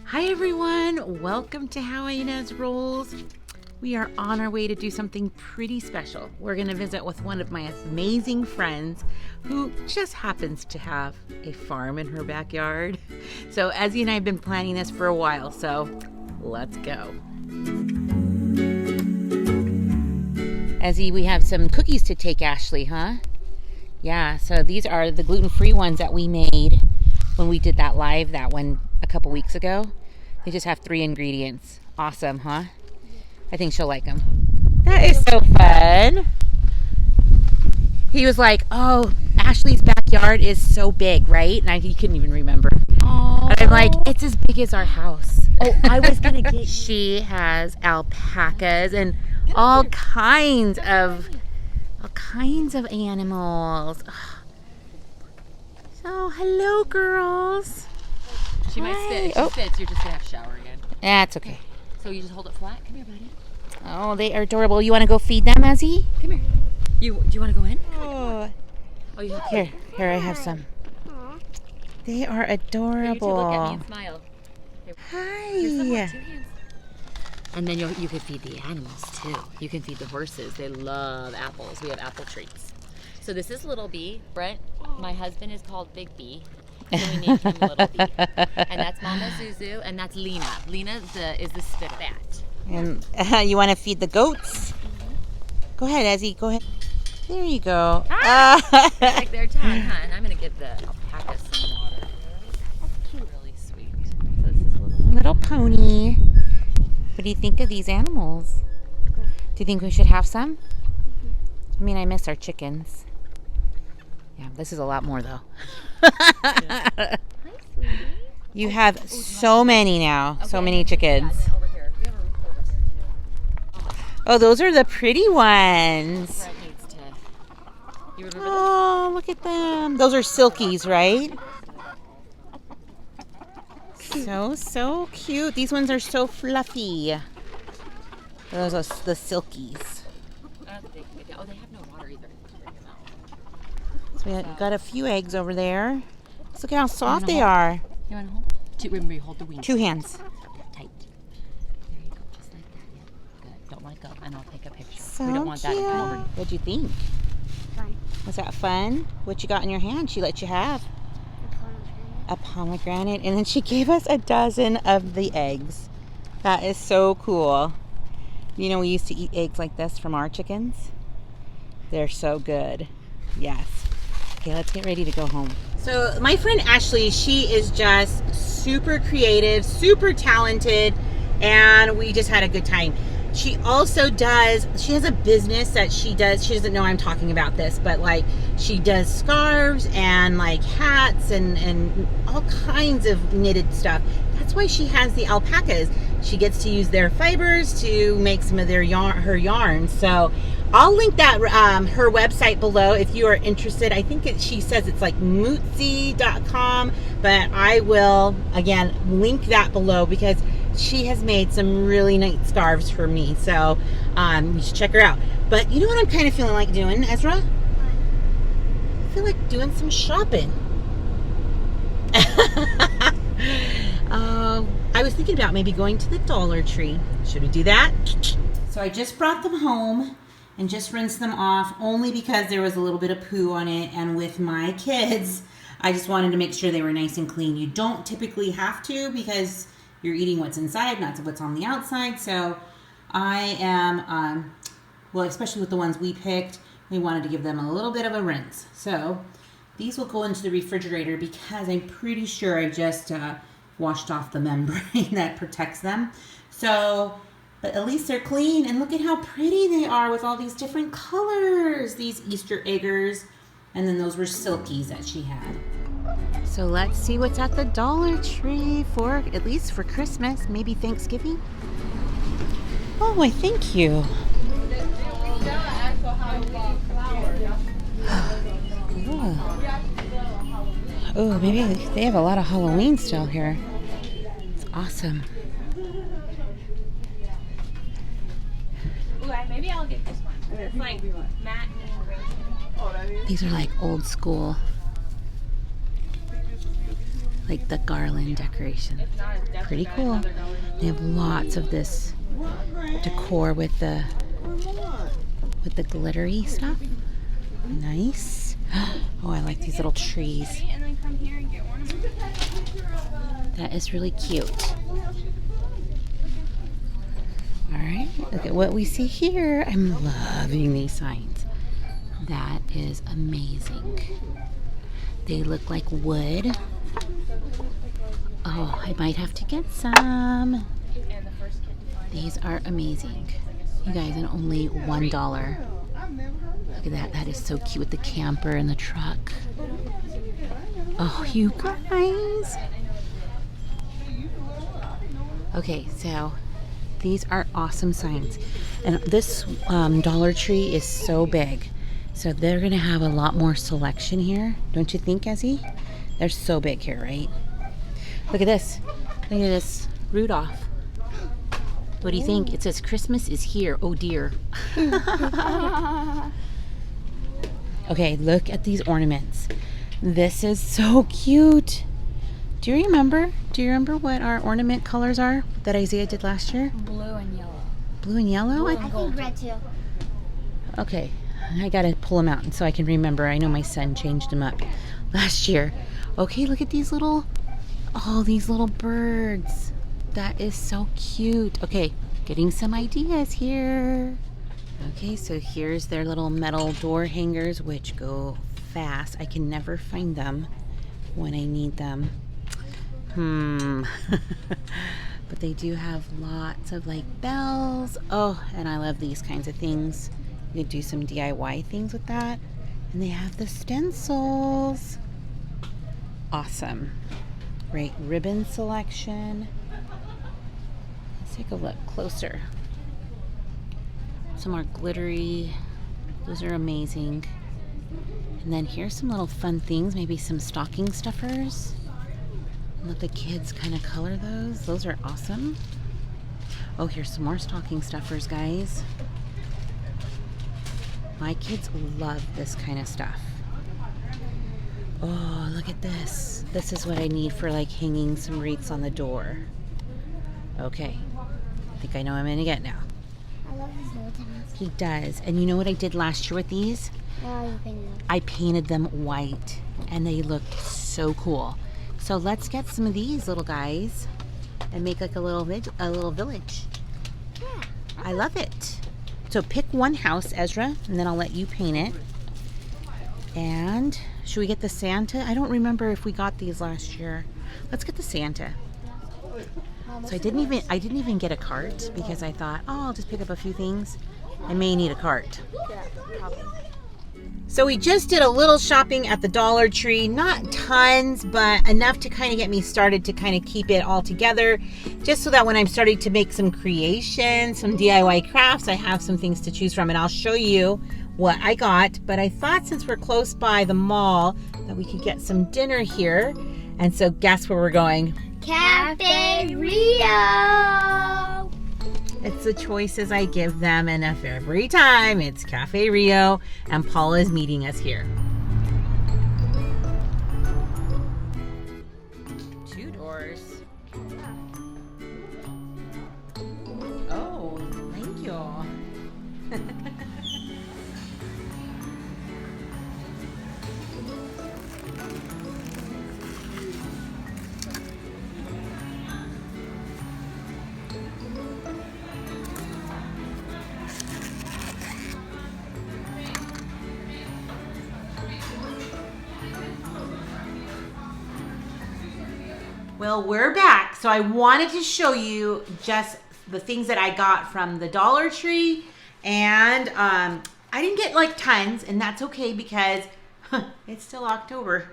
Hi everyone, welcome to How Ines Rolls. We are on our way to do something pretty special. We're going to visit with one of my amazing friends who just happens to have a farm in her backyard. So Ezzy and I have been planning this for a while, so let's go. Ezzy, we have some cookies to take Ashley, huh? Yeah, so these are the gluten-free ones that we made when we did that live, that one a couple weeks ago. They just have 3 ingredients. Awesome, huh? I think she'll like them. That is so fun. He was like, oh, Ashley's backyard is so big, right? And he couldn't even remember. Oh. And I'm like, it's as big as our house. Oh, I was going to get... She has alpacas and all kinds of animals. So, hello, girls. She might spit. If she spits, you're just going to have to shower again. That's okay. So you just hold it flat? Come here, buddy. Oh, they are adorable. You want to go feed them, Ezzy? Come here. Do you want to go in? Oh. You have Here, I have some. They are Here, you two adorable. look at me and smile. Here's some more, Hi. 2 hands. And then you could feed the animals too. You can feed the horses. They love apples. We have apple treats. So this is Little B. Brent, my husband, is called Big B. So we named him Little B. And that's Mama Zuzu, and that's Lena. Lena is the spit bat. And you want to feed the goats? Go ahead, Ezzy. Go ahead. There you go. Like their tongue, huh? And I'm going to give the alpaca some water. That's cute. Really sweet. So this is Little pony. What do you think of these animals? Do you think we should have some? I mean, I miss our chickens. Yeah, this is a lot more though. Hi, sweetie. You have so many now. So many chickens. Yeah, over here. We have a roof over here too. Oh, those are the pretty ones. Brent needs to. You remember Oh, look at them. Those are silkies, right? So cute. These ones are so fluffy. Those are the silkies. Oh, they have no water either. So we got a few eggs over there. Just look at how soft they are. You want to hold? Remember, you hold the wings. 2 hands. Tight. There you go, just like that. Yeah. Good. Don't let go, and I'll take a picture. So We don't want that to come over. What'd you think? Fun. Was that fun? What you got in your hand? She let you have a pomegranate, and then she gave us a dozen of the eggs. That is so cool. You know, we used to eat eggs like this from our chickens. They're so good. Yes. Okay, let's get ready to go home. So my friend Ashley, she is just super creative, super talented, and we just had a good time. She also she has a business that she doesn't know I'm talking about this, but like she does scarves and like hats and all kinds of knitted stuff. That's why she has the alpacas. She gets to use their fibers to make some of her yarn. So I'll link that her website below if you are interested. I think she says it's like mootsie.com, but I will again link that below because she has made some really nice scarves for me. So you should check her out. But you know what I'm kind of feeling like doing, Ezra? I feel like doing some shopping. I was thinking about maybe going to the Dollar Tree. Should we do that? So I just brought them home and just rinsed them off only because there was a little bit of poo on it, and with my kids I just wanted to make sure they were nice and clean. You don't typically have to because you're eating what's inside, not what's on the outside. So I am well, especially with the ones we picked, we wanted to give them a little bit of a rinse. So these will go into the refrigerator because I'm pretty sure I just washed off the membrane that protects them. So, but at least they're clean, and look at how pretty they are with all these different colors. These Easter eggers, and then those were silkies that she had. So let's see what's at the Dollar Tree for, at least for Christmas, maybe Thanksgiving. Oh, why thank you. Oh, maybe they have a lot of Halloween still here. It's awesome. Maybe I'll get this one. It's like matte and These are like old school. like the garland decorations. Pretty cool. They have lots of this decor with the glittery stuff. Nice. Oh, I like these little trees. That is really cute. All right, look at what we see here. I'm loving these signs. That is amazing. They look like wood. Oh, I might have to get some. These are amazing. You guys, and only $1. Look at that. That is so cute with the camper and the truck. Oh, you guys. Okay, so these are awesome signs. And this Dollar Tree is so big. So they're going to have a lot more selection here. Don't you think, Ezzy? They're so big here, right? Look at this. Look at this Rudolph. What do you think? It says Christmas is here. Oh dear. Okay, look at these ornaments. This is so cute. Do you remember? Do you remember what our ornament colors are that Isaiah did last year? Blue and yellow. Blue and yellow? I think red too. Okay, I gotta pull them out so I can remember. I know my son changed them up last year. Okay, look at these little, oh, these little birds. That is so cute. Okay, getting some ideas here. Okay, so here's their little metal door hangers, which go fast. I can never find them when I need them. But they do have lots of like bells. Oh, and I love these kinds of things. You could do some DIY things with that. And they have the stencils. Awesome. Great ribbon selection. Let's take a look closer. Some more glittery. Those are amazing. And then here's some little fun things. Maybe some stocking stuffers. Let the kids kind of color those. Those are awesome. Oh, here's some more stocking stuffers, guys. My kids love this kind of stuff. Oh, look at this. This is what I need for like hanging some wreaths on the door. Okay. I think I know what I'm gonna get now. I love these little towns. He does. And you know what I did last year with these? Oh, you painted them. I painted them white and they looked so cool. So let's get some of these little guys and make like a little village. Yeah. I love it. So pick one house, Ezra, and then I'll let you paint it. And should we get the Santa? I don't remember if we got these last year. Let's get the Santa. So I didn't even get a cart because I thought, oh, I'll just pick up a few things. I may need a cart. Yeah, probably. So we just did a little shopping at the Dollar Tree, not tons, but enough to kind of get me started to kind of keep it all together, just so that when I'm starting to make some creations, some DIY crafts, I have some things to choose from, and I'll show you what I got. But I thought since we're close by the mall that we could get some dinner here, and so guess where we're going? CAFE RIO! It's the choices I give them, and if every time it's CAFE RIO, and Paula is meeting us here. 2 doors. Oh, thank you. Well, we're back. So I wanted to show you just the things that I got from the Dollar Tree. And I didn't get like tons, and that's okay because it's still October.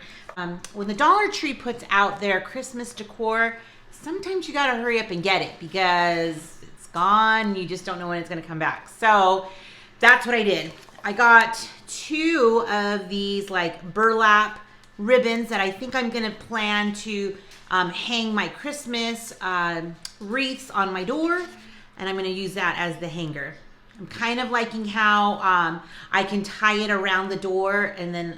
When the Dollar Tree puts out their Christmas decor, sometimes you gotta hurry up and get it because it's gone. You just don't know when it's gonna come back. So that's what I did. I got 2 of these like burlap ribbons that I think I'm gonna plan to hang my Christmas wreaths on my door, and I'm gonna use that as the hanger. I'm kind of liking how I can tie it around the door and then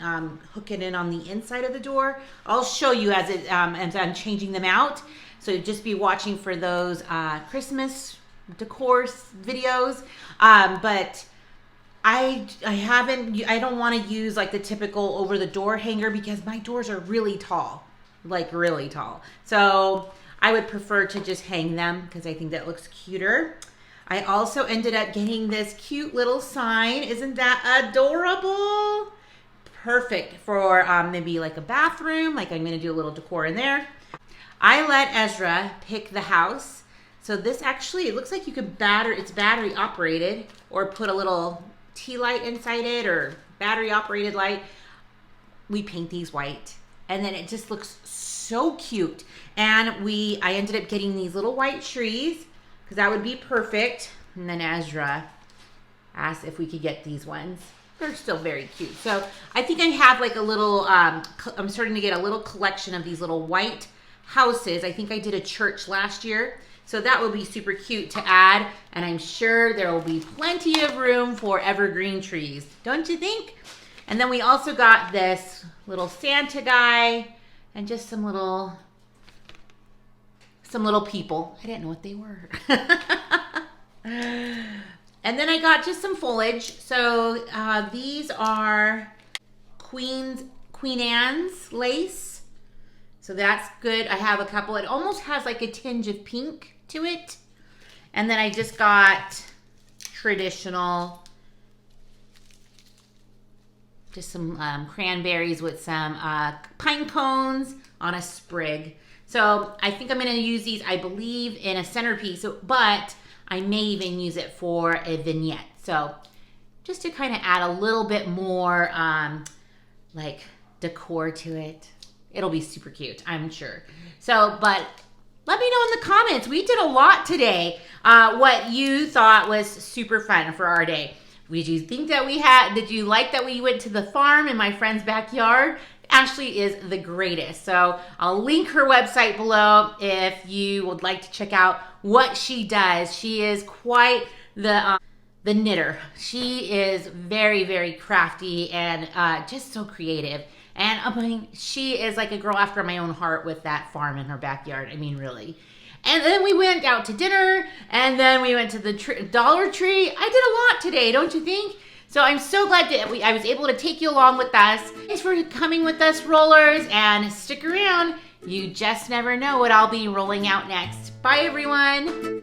hook it in on the inside of the door. I'll show you as I'm changing them out. So just be watching for those Christmas decor videos. But I don't want to use like the typical over the door hanger because my doors are really tall, like really tall. So I would prefer to just hang them because I think that looks cuter. I also ended up getting this cute little sign. Isn't that adorable? Perfect for maybe like a bathroom. Like I'm going to do a little decor in there. I let Ezra pick the house. So this actually, it looks like you could it's battery operated or put a little tea light inside it or battery operated light. We paint these white and then it just looks so cute. And I ended up getting these little white trees because that would be perfect. And then Ezra asked if we could get these ones. They're still very cute. So I think I have like a little, I'm starting to get a little collection of these little white houses. I think I did a church last year. So that will be super cute to add. And I'm sure there will be plenty of room for evergreen trees. Don't you think? And then we also got this little Santa guy and just some little people. I didn't know what they were. And then I got just some foliage. So these are Queen Anne's lace. So that's good. I have a couple. It almost has like a tinge of pink to it. And then I just got traditional, just some cranberries with some pine cones on a sprig. So I think I'm going to use these, I believe, in a centerpiece, but I may even use it for a vignette. So just to kind of add a little bit more like decor to it. It'll be super cute, I'm sure. So, but let me know in the comments. We did a lot today. What you thought was super fun for our day. Did you think that did you like that we went to the farm in my friend's backyard? Ashley is the greatest. So I'll link her website below if you would like to check out what she does. She is quite the knitter. She is very, very crafty and just so creative. And I mean, she is like a girl after my own heart with that farm in her backyard. I mean, really. And then we went out to dinner, and then we went to the Dollar Tree. I did a lot today, don't you think? So I'm so glad that I was able to take you along with us. Thanks for coming with us, rollers, and stick around. You just never know what I'll be rolling out next. Bye, everyone.